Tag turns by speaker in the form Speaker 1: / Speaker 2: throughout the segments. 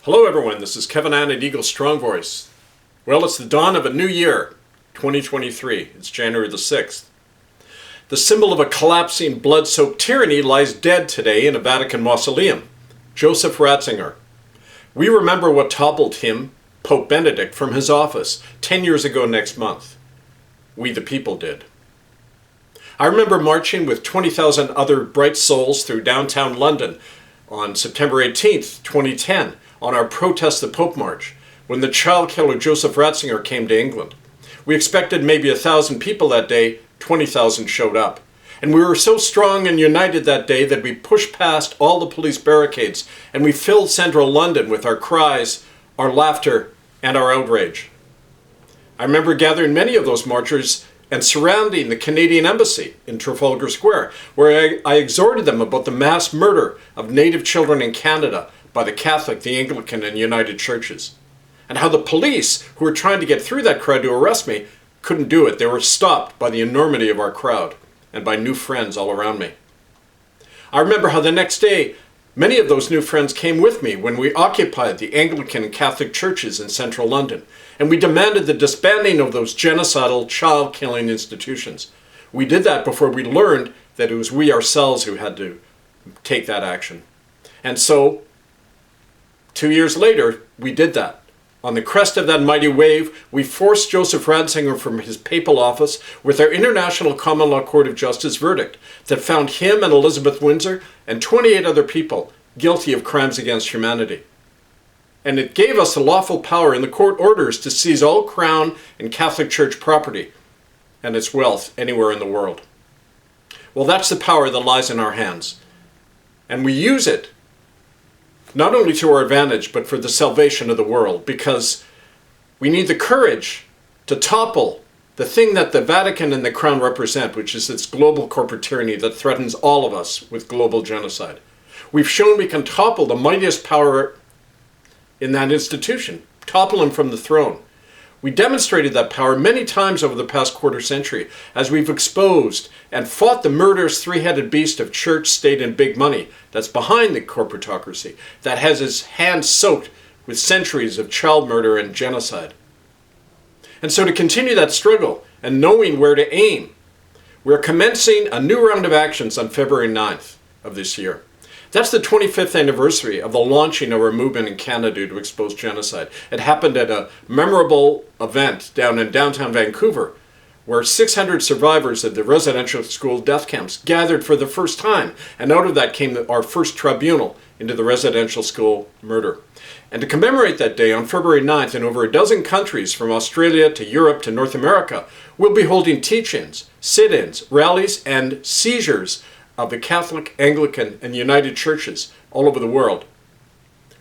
Speaker 1: Hello everyone, this is Kevin Ann at Eagle Strong Voice. Well, it's the dawn of a new year, 2023. It's January the 6th. The symbol of a collapsing, blood-soaked tyranny lies dead today in a Vatican mausoleum, Joseph Ratzinger. We remember what toppled him, Pope Benedict, from his office 10 years ago next month. We the people did. I remember marching with 20,000 other bright souls through downtown London on September 18th, 2010, on our Protest the Pope March, when the child killer Joseph Ratzinger came to England. We expected maybe 1,000 people that day. 20,000 showed up. And we were so strong and united that day that we pushed past all the police barricades and we filled central London with our cries, our laughter, and our outrage. I remember gathering many of those marchers and surrounding the Canadian Embassy in Trafalgar Square, where I exhorted them about the mass murder of Native children in Canada by the Catholic, the Anglican, and United Churches. And how the police, who were trying to get through that crowd to arrest me, couldn't do it. They were stopped by the enormity of our crowd and by new friends all around me. I remember how the next day, many of those new friends came with me when we occupied the Anglican and Catholic churches in central London, and we demanded the disbanding of those genocidal, child-killing institutions. We did that before we learned that it was we ourselves who had to take that action. And so, 2 years later, we did that. On the crest of that mighty wave, we forced Joseph Ratzinger from his papal office with our International Common Law Court of Justice verdict that found him and Elizabeth Windsor and 28 other people guilty of crimes against humanity. And it gave us the lawful power in the court orders to seize all Crown and Catholic Church property and its wealth anywhere in the world. Well, that's the power that lies in our hands. And we use it not only to our advantage, but for the salvation of the world, because we need the courage to topple the thing that the Vatican and the Crown represent, which is this global corporate tyranny that threatens all of us with global genocide. We've shown we can topple the mightiest power in that institution, topple him from the throne. We demonstrated that power many times over the past quarter century as we've exposed and fought the murderous three-headed beast of church, state, and big money that's behind the corporatocracy, that has its hands soaked with centuries of child murder and genocide. And so to continue that struggle and knowing where to aim, we're commencing a new round of actions on February 9th of this year. That's the 25th anniversary of the launching of our movement in Canada to expose genocide. It happened at a memorable event down in downtown Vancouver, where 600 survivors of the residential school death camps gathered for the first time, and out of that came our first tribunal into the residential school murder. And to commemorate that day on February 9th, in over a dozen countries from Australia to Europe to North America, we'll be holding teach-ins, sit-ins, rallies, and seizures of the Catholic, Anglican, and United Churches all over the world.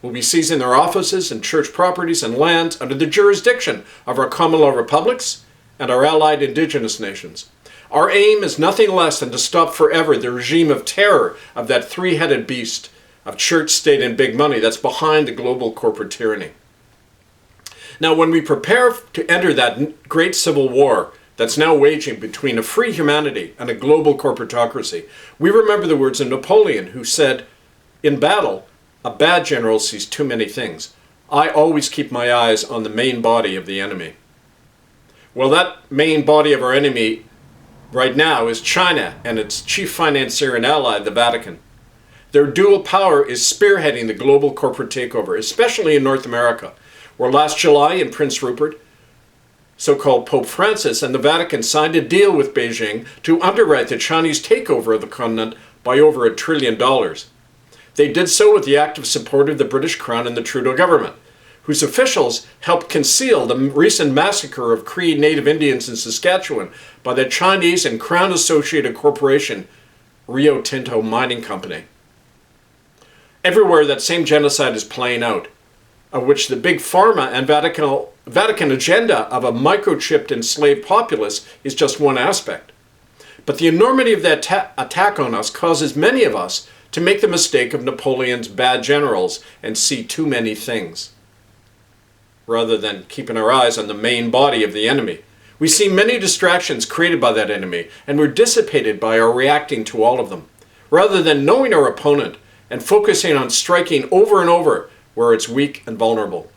Speaker 1: We'll be seizing their offices and church properties and lands under the jurisdiction of our common law republics and our allied indigenous nations. Our aim is nothing less than to stop forever the regime of terror of that three-headed beast of church, state, and big money that's behind the global corporate tyranny. Now, when we prepare to enter that great civil war that's now waging between a free humanity and a global corporatocracy, we remember the words of Napoleon, who said, "In battle, a bad general sees too many things. I always keep my eyes on the main body of the enemy." Well, that main body of our enemy right now is China and its chief financier and ally, the Vatican. Their dual power is spearheading the global corporate takeover, especially in North America, where last July in Prince Rupert, so-called Pope Francis and the Vatican signed a deal with Beijing to underwrite the Chinese takeover of the continent by over $1 trillion. They did so with the active support of the British Crown and the Trudeau government, whose officials helped conceal the recent massacre of Cree Native Indians in Saskatchewan by the Chinese and Crown-associated corporation Rio Tinto Mining Company. Everywhere that same genocide is playing out, of which the big pharma and Vatican agenda of a microchipped enslaved populace is just one aspect. But the enormity of that attack on us causes many of us to make the mistake of Napoleon's bad generals and see too many things, rather than keeping our eyes on the main body of the enemy. We see many distractions created by that enemy, and we're dissipated by our reacting to all of them, rather than knowing our opponent and focusing on striking over and over where it's weak and vulnerable.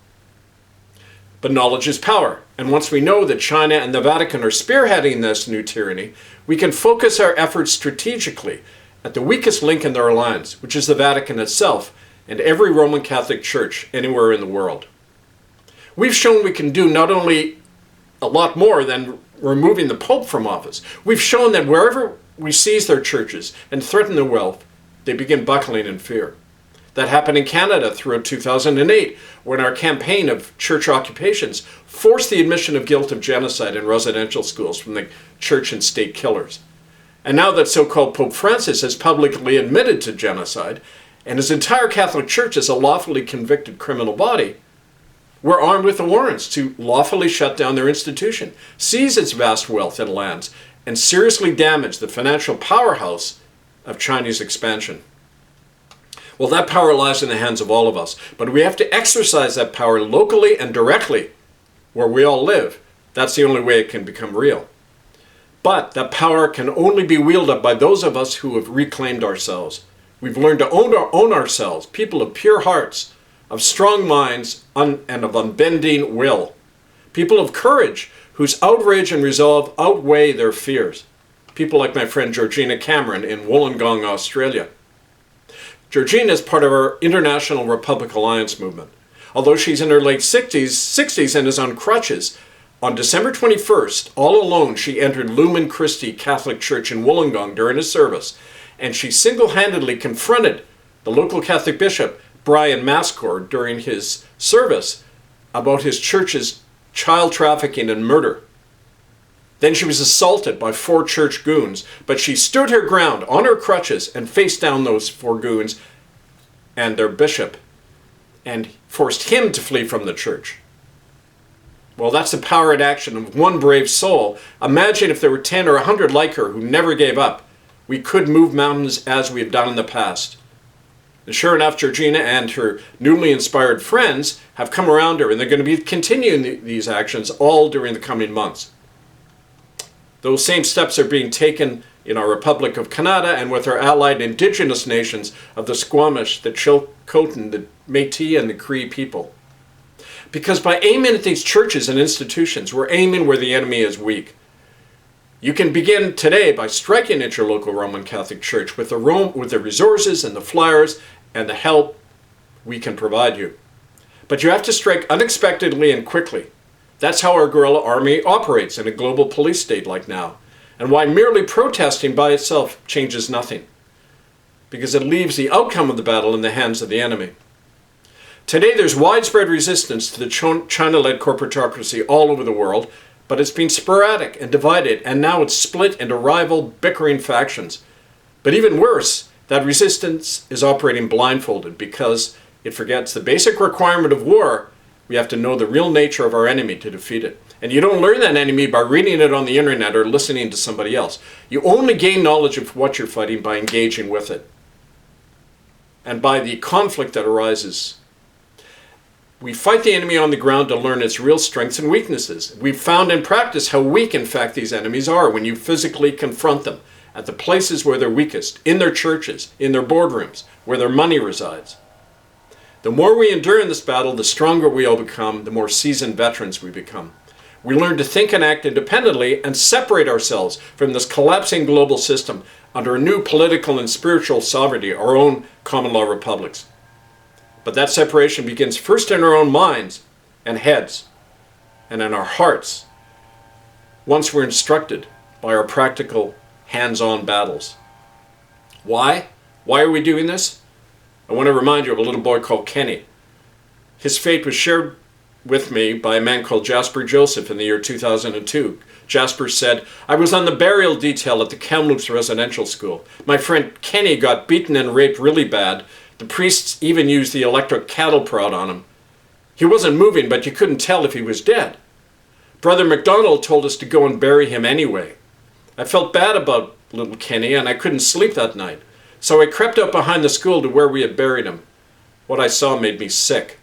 Speaker 1: But knowledge is power, and once we know that China and the Vatican are spearheading this new tyranny, we can focus our efforts strategically at the weakest link in their alliance, which is the Vatican itself and every Roman Catholic church anywhere in the world. We've shown we can do not only a lot more than removing the Pope from office. We've shown that wherever we seize their churches and threaten their wealth, they begin buckling in fear. That happened in Canada throughout 2008, when our campaign of church occupations forced the admission of guilt of genocide in residential schools from the church and state killers. And now that so-called Pope Francis has publicly admitted to genocide, and his entire Catholic Church is a lawfully convicted criminal body, we're armed with the warrants to lawfully shut down their institution, seize its vast wealth and lands, and seriously damage the financial powerhouse of Chinese expansion. Well, that power lies in the hands of all of us, but we have to exercise that power locally and directly where we all live. That's the only way it can become real. But that power can only be wielded by those of us who have reclaimed ourselves. We've learned to own ourselves, people of pure hearts, of strong minds, and of unbending will. People of courage, whose outrage and resolve outweigh their fears. People like my friend Georgina Cameron in Wollongong, Australia. Georgina is part of our International Republic Alliance movement. Although she's in her late 60s and is on crutches, on December 21st, all alone, she entered Lumen Christi Catholic Church in Wollongong during a service, and she single-handedly confronted the local Catholic bishop, Brian Mascord, during his service about his church's child trafficking and murder. Then she was assaulted by 4 church goons, but she stood her ground on her crutches and faced down those 4 goons and their bishop and forced him to flee from the church. Well, that's the power in action of one brave soul. Imagine if there were 10 or 100 like her who never gave up. We could move mountains as we have done in the past. And sure enough, Georgina and her newly inspired friends have come around her, and they're going to be continuing these actions all during the coming months. Those same steps are being taken in our Republic of Canada and with our allied indigenous nations of the Squamish, the Chilcotin, the Métis, and the Cree people. Because by aiming at these churches and institutions, we're aiming where the enemy is weak. You can begin today by striking at your local Roman Catholic Church with the resources and the flyers and the help we can provide you. But you have to strike unexpectedly and quickly. That's how our guerrilla army operates in a global police state like now, and why merely protesting by itself changes nothing, because it leaves the outcome of the battle in the hands of the enemy. Today there's widespread resistance to the China-led corporatocracy all over the world, but it's been sporadic and divided, and now it's split into rival, bickering factions. But even worse, that resistance is operating blindfolded because it forgets the basic requirement of war. We have to know the real nature of our enemy to defeat it. And you don't learn that enemy by reading it on the internet or listening to somebody else. You only gain knowledge of what you're fighting by engaging with it and by the conflict that arises. We fight the enemy on the ground to learn its real strengths and weaknesses. We've found in practice how weak, in fact, these enemies are when you physically confront them at the places where they're weakest, in their churches, in their boardrooms, where their money resides. The more we endure in this battle, the stronger we all become, the more seasoned veterans we become. We learn to think and act independently and separate ourselves from this collapsing global system under a new political and spiritual sovereignty, our own common law republics. But that separation begins first in our own minds and heads and in our hearts once we're instructed by our practical hands-on battles. Why? Why are we doing this? I want to remind you of a little boy called Kenny. His fate was shared with me by a man called Jasper Joseph in the year 2002. Jasper said, "I was on the burial detail at the Kamloops Residential School. My friend Kenny got beaten and raped really bad. The priests even used the electric cattle prod on him. He wasn't moving, but you couldn't tell if he was dead. Brother McDonald told us to go and bury him anyway. I felt bad about little Kenny, and I couldn't sleep that night. So I crept up behind the school to where we had buried him. What I saw made me sick.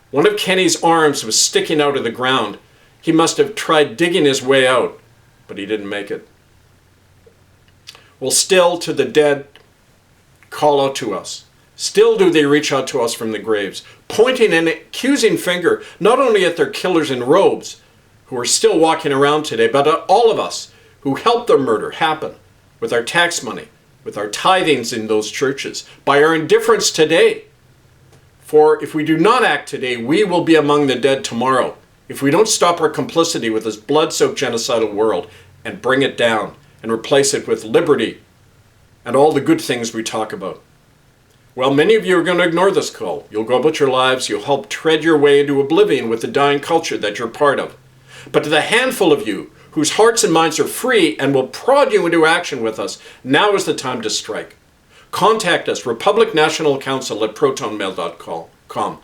Speaker 1: One of Kenny's arms was sticking out of the ground. He must have tried digging his way out, but he didn't make it." Well, still to the dead, call out to us. Still do they reach out to us from the graves, pointing an accusing finger not only at their killers in robes, who are still walking around today, but at all of us who helped their murder happen with our tax money, with our tithings in those churches, by our indifference today. For if we do not act today, we will be among the dead tomorrow, if we don't stop our complicity with this blood-soaked genocidal world and bring it down and replace it with liberty and all the good things we talk about. Well, many of you are going to ignore this call. You'll go about your lives, you'll help tread your way into oblivion with the dying culture that you're part of. But to the handful of you whose hearts and minds are free and will prod you into action with us, now is the time to strike. Contact us, Republic National Council at protonmail.com,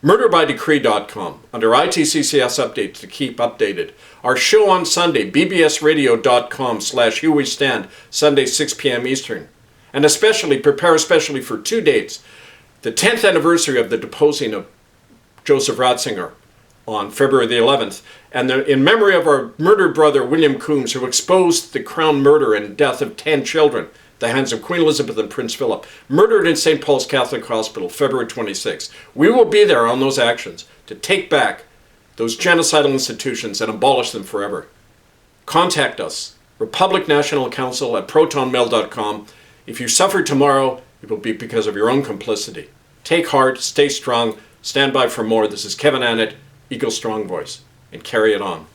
Speaker 1: murderbydecree.com, under ITCCS updates to keep updated. Our show on Sunday, bbsradio.com/Here We Stand, Sunday 6 p.m. Eastern. And prepare especially for 2 dates. The 10th anniversary of the deposing of Joseph Ratzinger on February the 11th, and in memory of our murdered brother William Coombs, who exposed the crown murder and death of 10 children at the hands of Queen Elizabeth and Prince Philip, murdered in St. Paul's Catholic Hospital, February 26th. We will be there on those actions to take back those genocidal institutions and abolish them forever. Contact us, Republic National Council at protonmail.com. If you suffer tomorrow, it will be because of your own complicity. Take heart, stay strong, stand by for more. This is Kevin Annett, Eagle Strong Voice, and carry it on.